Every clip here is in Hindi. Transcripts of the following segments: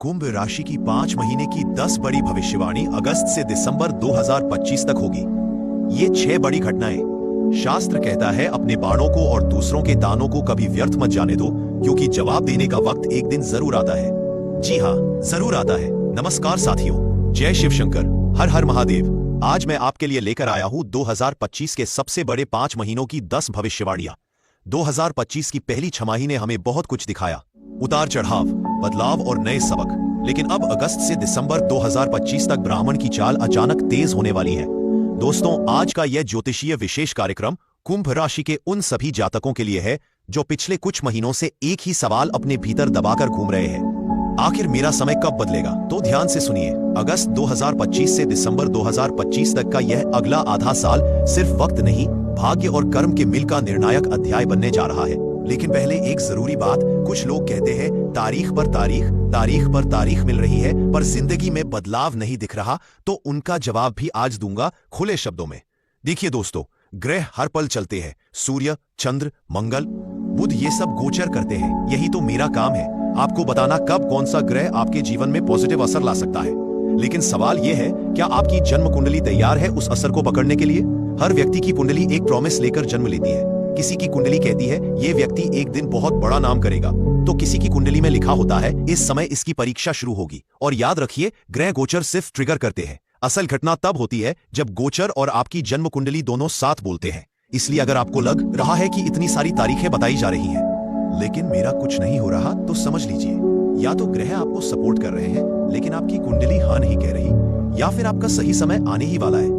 कुंभ राशि की 5 महीने की 10 बड़ी भविष्यवाणी अगस्त से दिसंबर 2025 तक होगी। ये 6 बड़ी घटनाएं। शास्त्र कहता है अपने बाणों को और दूसरों के दानों को कभी व्यर्थ मत जाने दो, क्योंकि जवाब देने का वक्त एक दिन जरूर आता है। जी हाँ, जरूर आता है। नमस्कार साथियों, जय शिव शंकर, हर हर महादेव। आज मैं आपके लिए लेकर आया हूँ 2025 के सबसे बड़े 5 महीनों की 10 भविष्यवाणियां। 2025 की पहली छमाही ने हमें बहुत कुछ दिखाया, उतार चढ़ाव, बदलाव और नए सबक। लेकिन अब अगस्त से दिसंबर 2025 तक ब्राह्मण की चाल अचानक तेज होने वाली है। दोस्तों, आज का यह ज्योतिषीय विशेष कार्यक्रम कुंभ राशि के उन सभी जातकों के लिए है जो पिछले कुछ महीनों से एक ही सवाल अपने भीतर दबाकर घूम रहे हैं। आखिर मेरा समय कब बदलेगा? तो ध्यान से सुनिए। अगस्त 2025 से दिसंबर 2025 तक का यह अगला आधा साल सिर्फ वक्त नहीं, भाग्य और कर्म के मिल का निर्णायक अध्याय बनने जा रहा है। लेकिन पहले एक जरूरी बात। कुछ लोग कहते हैं तारीख पर तारीख मिल रही है, पर जिंदगी में बदलाव नहीं दिख रहा। तो उनका जवाब भी आज दूंगा खुले शब्दों में। देखिए दोस्तों, ग्रह हर पल चलते हैं। सूर्य, चंद्र, मंगल, बुध, ये सब गोचर करते हैं। यही तो मेरा काम है, आपको बताना कब कौन सा ग्रह आपके जीवन में पॉजिटिव असर ला सकता है। लेकिन सवाल यह है, क्या आपकी जन्म कुंडली तैयार है उस असर को पकड़ने के लिए? हर व्यक्ति की कुंडली एक प्रॉमिस लेकर जन्म लेती है। किसी की कुंडली कहती है ये व्यक्ति एक दिन बहुत बड़ा नाम करेगा, तो किसी की कुंडली में लिखा होता है इस समय इसकी परीक्षा शुरू होगी। और याद रखिए, ग्रह गोचर सिर्फ ट्रिगर करते हैं। असल घटना तब होती है जब गोचर और आपकी जन्म कुंडली दोनों साथ बोलते हैं। इसलिए अगर आपको लग रहा है कि इतनी सारी तारीखें बताई जा रही हैं, लेकिन मेरा कुछ नहीं हो रहा, तो समझ लीजिए, या तो ग्रह आपको सपोर्ट कर रहे हैं लेकिन आपकी कुंडली हाँ नहीं कह रही, या फिर आपका सही समय आने ही वाला है।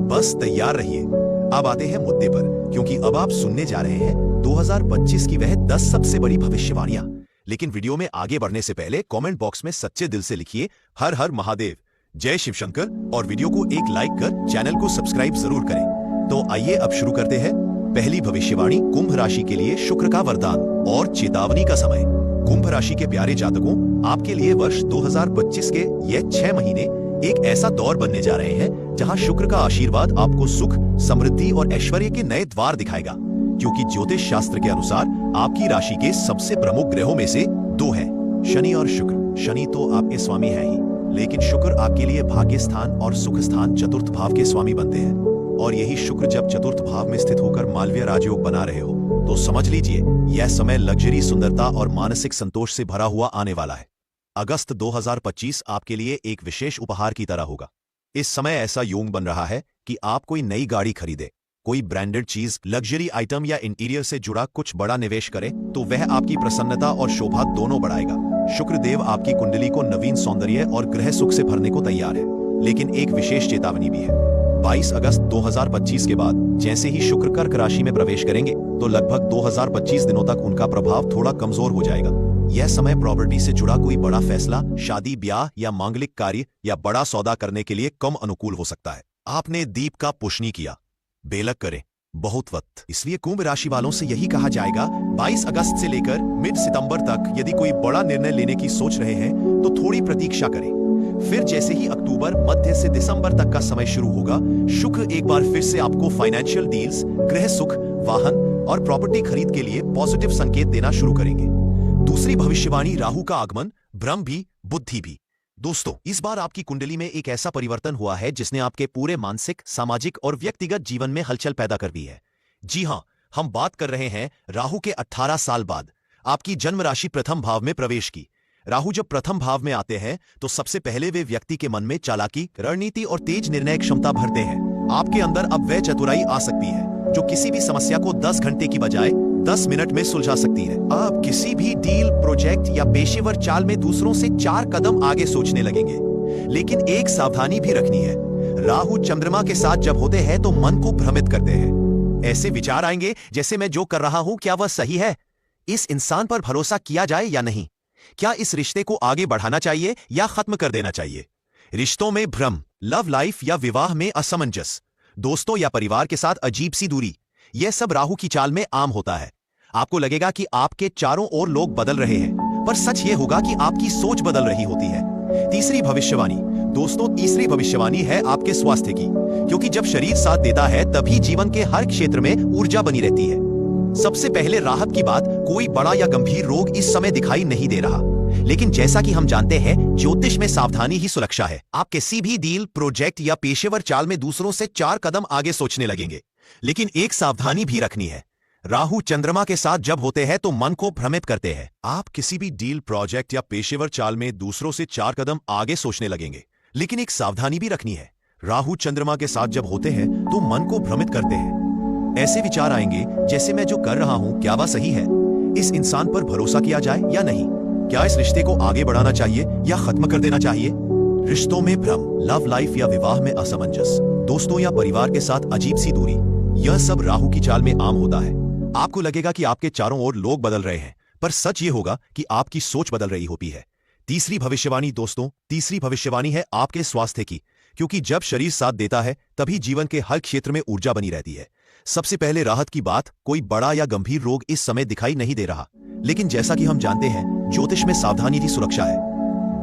बस तैयार रहिए। अब आते हैं मुद्दे पर, क्योंकि अब आप सुनने जा रहे हैं 2025 की वह 10 सबसे बड़ी भविष्यवाणियां। लेकिन वीडियो में आगे बढ़ने से पहले कमेंट बॉक्स में सच्चे दिल से लिखिए हर हर महादेव, जय शिव शंकर, और वीडियो को एक लाइक कर चैनल को सब्सक्राइब जरूर करें। तो आइए अब शुरू करते हैं। पहली भविष्यवाणी, कुंभ राशि के लिए शुक्र का वरदान और चेतावनी का समय। कुंभ राशि के प्यारे जातकों, आपके लिए वर्ष 2025 के यह 6 महीने एक ऐसा दौर बनने जा रहे हैं जहां शुक्र का आशीर्वाद आपको सुख, समृद्धि और ऐश्वर्य के नए द्वार दिखाएगा। क्योंकि ज्योतिष शास्त्र के अनुसार आपकी राशि के सबसे प्रमुख ग्रहों में से 2 हैं, शनि और शुक्र। शनि तो आपके स्वामी है ही, लेकिन शुक्र आपके लिए भाग्य स्थान और सुख स्थान चतुर्थ भाव के स्वामी बनते हैं। और यही शुक्र जब चतुर्थ भाव में स्थित होकर मालवीय राजयोग बना रहे हो, तो समझ लीजिए यह समय लग्जरी, सुंदरता और मानसिक संतोष से भरा हुआ आने वाला है। अगस्त 2025 आपके लिए एक विशेष उपहार की तरह होगा। इस समय ऐसा योग बन रहा है कि आप कोई नई गाड़ी खरीदे, कोई ब्रांडेड चीज, लग्जरी आइटम या इंटीरियर से जुड़ा कुछ बड़ा निवेश करें, तो वह आपकी प्रसन्नता और शोभा दोनों बढ़ाएगा। शुक्रदेव आपकी कुंडली को नवीन सौंदर्य और ग्रह सुख से भरने को तैयार है। लेकिन एक विशेष चेतावनी भी है। 22 अगस्त 2025 के बाद जैसे ही शुक्र कर्क राशि में प्रवेश करेंगे, तो लगभग 2025 दिनों तक उनका प्रभाव थोड़ा कमजोर हो जाएगा। यह समय प्रॉपर्टी से जुड़ा कोई बड़ा फैसला, शादी, ब्याह या मांगलिक कार्य या बड़ा सौदा करने के लिए कम अनुकूल हो सकता है। आपने दीप का पुष्णी किया, बेलक करें, बहुत वक्त। इसलिए कुंभ राशि वालों से यही कहा जाएगा, 22 अगस्त से लेकर मिड सितंबर तक यदि कोई बड़ा निर्णय लेने की सोच रहे हैं तो थोड़ी प्रतीक्षा करें। फिर जैसे ही अक्टूबर मध्य से दिसंबर तक का समय शुरू होगा, शुक्र एक बार फिर से आपको फाइनेंशियल डील्स, गृह सुख, वाहन और प्रॉपर्टी खरीद के लिए पॉजिटिव संकेत देना शुरू करेंगे। दूसरी भविष्यवाणी, राहु का आगमन, भ्रम भी, बुद्धि भी। दोस्तों, इस बार आपकी कुंडली में एक ऐसा परिवर्तन हुआ है जिसने आपके पूरे मानसिक, सामाजिक और व्यक्तिगत जीवन में हलचल पैदा कर दी है। जी हां, हम बात कर रहे हैं राहु के 18 साल बाद आपकी जन्म राशि प्रथम भाव में प्रवेश की। राहु जब प्रथम भाव में आते हैं तो सबसे पहले वे व्यक्ति के मन में चालाकी, रणनीति और तेज निर्णय क्षमता भरते हैं। आपके अंदर अब वह चतुराई आ सकती है जो किसी भी समस्या को 10 घंटे की बजाय 10 मिनट में सुलझा सकती है। आप किसी भी डील, प्रोजेक्ट या पेशेवर चाल में दूसरों से 4 कदम आगे सोचने लगेंगे। लेकिन एक सावधानी भी रखनी है, राहु चंद्रमा के साथ जब होते हैं तो मन को भ्रमित करते हैं। ऐसे विचार आएंगे जैसे मैं जो कर रहा हूं क्या वह सही है? इस इंसान पर भरोसा किया जाए या नहीं? क्या इस रिश्ते को आगे बढ़ाना चाहिए या खत्म कर देना चाहिए? रिश्तों में भ्रम, लव लाइफ या विवाह में असमंजस, दोस्तों या परिवार के साथ अजीब सी दूरी, यह सब राहु की चाल में आम होता है। आपको लगेगा कि आपके चारों ओर लोग बदल रहे हैं, पर सच यह होगा कि आपकी सोच बदल रही होती है। तीसरी भविष्यवाणी, दोस्तों, तीसरी भविष्यवाणी है आपके स्वास्थ्य की, क्योंकि जब शरीर साथ देता है तभी जीवन के हर क्षेत्र में ऊर्जा बनी रहती है। सबसे पहले राहत की बात, कोई बड़ा या गंभीर रोग इस समय दिखाई नहीं दे रहा। लेकिन जैसा कि हम जानते हैं, ज्योतिष में सावधानी ही सुरक्षा है। आप किसी भी डील, प्रोजेक्ट या पेशेवर चाल में दूसरों से 4 कदम आगे सोचने लगेंगे। लेकिन एक सावधानी भी रखनी है, राहु चंद्रमा के साथ जब होते हैं तो मन को भ्रमित करते हैं। आप किसी भी डील, प्रोजेक्ट या पेशेवर चाल में दूसरों से 4 कदम आगे सोचने लगेंगे, लेकिन एक सावधानी भी रखनी है, राहु चंद्रमा के साथ जब होते हैं तो मन को भ्रमित करते हैं। ऐसे विचार आएंगे जैसे मैं जो कर रहा हूं क्या वह सही है, इस इंसान पर भरोसा किया जाए या नहीं, क्या इस रिश्ते को आगे बढ़ाना चाहिए या खत्म कर देना चाहिए। रिश्तों में भ्रम, लव लाइफ या विवाह में असमंजस, दोस्तों या परिवार के साथ अजीब सी दूरी, यह सब राहु की चाल में आम होता है। आपको लगेगा कि आपके चारों ओर लोग बदल रहे हैं, पर सच ये होगा कि आपकी सोच बदल रही होती है। तीसरी भविष्यवाणी दोस्तों, तीसरी भविष्यवाणी है आपके स्वास्थ्य की, क्योंकि जब शरीर साथ देता है तभी जीवन के हर क्षेत्र में ऊर्जा बनी रहती है। सबसे पहले राहत की बात, कोई बड़ा या गंभीर रोग इस समय दिखाई नहीं दे रहा, लेकिन जैसा कि हम जानते हैं, ज्योतिष में सावधानी की सुरक्षा है।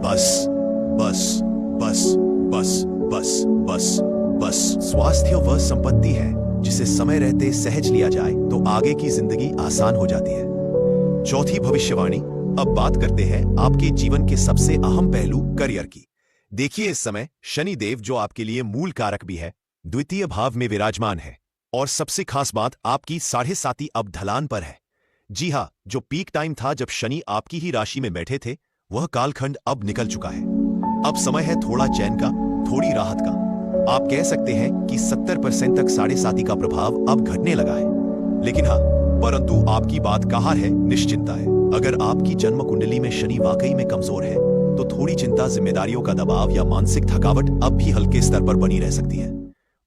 बस बस बस बस बस बस बस स्वास्थ्य वह संपत्ति है जिसे समय रहते सहज लिया जाए तो आगे की जिंदगी आसान हो जाती है। चौथी भविष्यवाणी, अब बात करते हैं आपके जीवन के सबसे अहम पहलू, करियर की। देखिए, इस समय शनि देव, जो आपके लिए मूल कारक भी है, द्वितीय भाव में विराजमान है, और सबसे खास बात, आपकी 7.5 अब ढलान पर है। जी हां, जो पीक टाइम था जब शनि आपकी ही राशि में बैठे थे, वह कालखंड अब निकल चुका है। अब समय है थोड़ा चैन का, थोड़ी राहत का। आप कह सकते हैं कि 70% तक 7.5 का प्रभाव अब घटने लगा है। लेकिन हाँ, परंतु आपकी बात कहाँ है, निश्चिंता है। अगर आपकी जन्म कुंडली में शनि वाकई में कमजोर है तो थोड़ी चिंता, जिम्मेदारियों का दबाव या मानसिक थकावट अब भी हल्के स्तर पर बनी रह सकती है।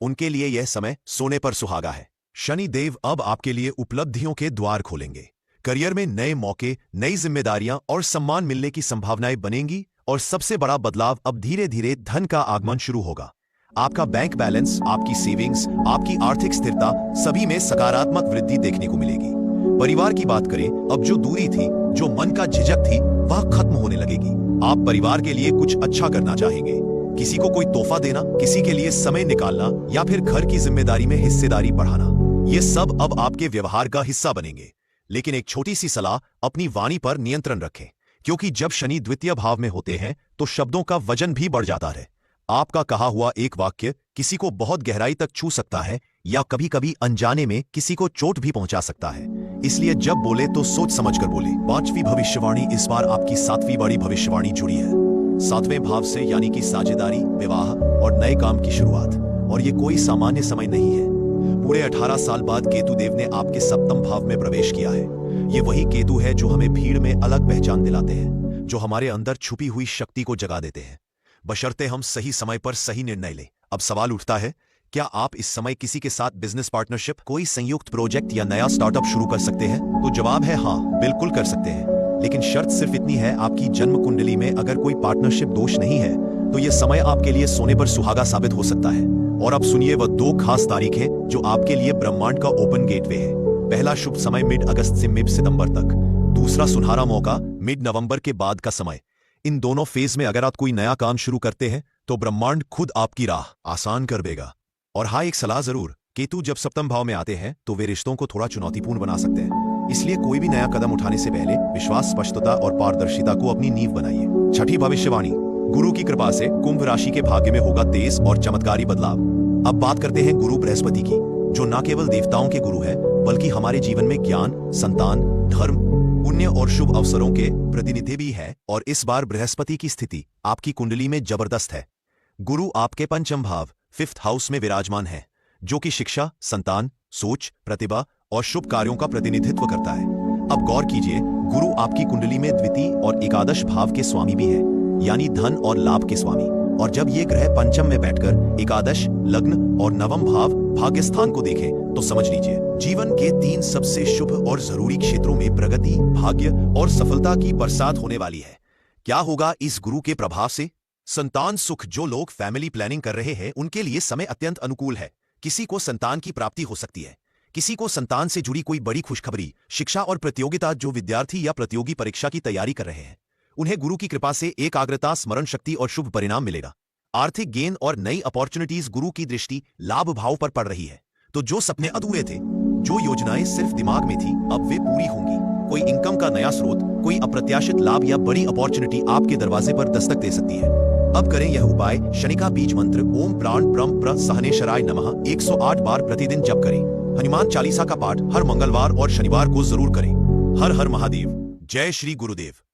उनके लिए यह समय सोने पर सुहागा है। शनि देव अब आपके लिए उपलब्धियों के द्वार खोलेंगे। करियर में नए मौके, नई जिम्मेदारियां और सम्मान मिलने की संभावनाएं बनेंगी, और सबसे बड़ा बदलाव, अब धीरे धीरे धन का आगमन शुरू होगा। आपका बैंक बैलेंस, आपकी सेविंग्स, आपकी आर्थिक स्थिरता, सभी में सकारात्मक वृद्धि देखने को मिलेगी। परिवार की बात करें, अब जो दूरी थी, जो मन का झिझक थी, वह खत्म होने लगेगी। आप परिवार के लिए कुछ अच्छा करना चाहेंगे, किसी को कोई तोहफा देना, किसी के लिए समय निकालना, या फिर घर की जिम्मेदारी में हिस्सेदारी बढ़ाना, ये सब अब आपके व्यवहार का हिस्सा बनेंगे। लेकिन एक छोटी सी सलाह, अपनी वाणी पर नियंत्रण रखें, क्योंकि जब शनि द्वितीय भाव में होते हैं तो शब्दों का वजन भी बढ़ जाता है। आपका कहा हुआ एक वाक्य किसी को बहुत गहराई तक छू सकता है, या कभी कभी अनजाने में किसी को चोट भी पहुंचा सकता है। इसलिए जब बोले तो सोच समझकर बोले। 5वीं भविष्यवाणी, इस बार आपकी 7वीं बड़ी भविष्यवाणी जुड़ी है 7वें भाव से, यानी कि साझेदारी, विवाह और नए काम की शुरुआत। और ये कोई सामान्य समय नहीं है। पूरे 18 साल बाद केतु देव ने आपके 7वें भाव में प्रवेश किया है। ये वही केतु है जो हमें भीड़ में अलग पहचान दिलाते हैं, जो हमारे अंदर छुपी हुई शक्ति को जगा देते हैं, बशर्ते हम सही समय पर सही निर्णय लें। अब सवाल उठता है, क्या आप इस समय किसी के साथ बिजनेस पार्टनरशिप, कोई संयुक्त प्रोजेक्ट या नया स्टार्टअप शुरू कर सकते हैं? तो जवाब है हाँ, बिल्कुल कर सकते हैं। लेकिन शर्त सिर्फ इतनी है, आपकी जन्म कुंडली में अगर कोई पार्टनरशिप दोष नहीं है तो यह समय आपके लिए सोने पर सुहागा साबित हो सकता है। और अब सुनिए वह 2 खास तारीख है जो आपके लिए ब्रह्मांड का ओपन गेटवे है। पहला शुभ समय मिड अगस्त से मिड सितंबर तक, दूसरा सुनहरा मौका मिड नवंबर के बाद का समय। इन दोनों फेज में अगर आप कोई नया काम शुरू करते हैं तो ब्रह्मांड खुद आपकी राह आसान कर देगा। और हाँ, एक सलाह जरूर, केतु जब 7वें भाव में आते हैं तो वे रिश्तों को थोड़ा चुनौतीपूर्ण बना सकते हैं। इसलिए कोई भी नया कदम उठाने से पहले विश्वास, स्पष्टता और पारदर्शिता को अपनी नींव बनाइए। 6ठी भविष्यवाणी, गुरु की कृपा से कुंभ राशि के भाग्य में होगा तेज और चमत्कारी बदलाव। अब बात करते हैं गुरु बृहस्पति की, जो न केवल देवताओं के गुरु है बल्कि हमारे जीवन में ज्ञान, संतान, धर्म, पुण्य और शुभ अवसरों के प्रतिनिधि भी है। और इस बार बृहस्पति की स्थिति आपकी कुंडली में जबरदस्त है। गुरु आपके 5वें भाव 5th हाउस में विराजमान है, जो कि शिक्षा, संतान, सोच, प्रतिभा और शुभ कार्यों का प्रतिनिधित्व करता है। अब गौर कीजिए, गुरु आपकी कुंडली में द्वितीय और एकादश भाव के स्वामी भी है, यानी धन और लाभ के स्वामी। और जब ये ग्रह पंचम में बैठकर एकादश, लग्न और नवम भाव भाग्य स्थान को देखें तो समझ लीजिए जीवन के 3 सबसे शुभ और जरूरी क्षेत्रों में प्रगति, भाग्य और सफलता की बरसात होने वाली है। क्या होगा इस गुरु के प्रभाव से? संतान सुख, जो लोग फैमिली प्लानिंग कर रहे हैं उनके लिए समय अत्यंत अनुकूल है। किसी को संतान की प्राप्ति हो सकती है, किसी को संतान से जुड़ी कोई बड़ी खुशखबरी। शिक्षा और प्रतियोगिता, जो विद्यार्थी या प्रतियोगी परीक्षा की तैयारी कर रहे हैं उन्हें गुरु की कृपा से एकाग्रता, स्मरण शक्ति और शुभ परिणाम मिलेगा। आर्थिक गेन और नई अपॉर्चुनिटीज, गुरु की दृष्टि लाभ भाव पर पड़ रही है, तो जो सपने अधूरे थे, जो योजनाएं सिर्फ दिमाग में थी, अब वे पूरी होंगी। कोई इनकम का नया स्रोत, कोई अप्रत्याशित लाभ या बड़ी अपॉर्चुनिटी आपके दरवाजे पर दस्तक दे सकती है। अब करें यह उपाय। शनि का बीज मंत्र ओम प्राण ब्रह्म प्र सहनेश्वराय नमः 108 बार प्रतिदिन जप करें। हनुमान चालीसा का पाठ हर मंगलवार और शनिवार को जरूर करें। हर हर महादेव। जय श्री गुरुदेव।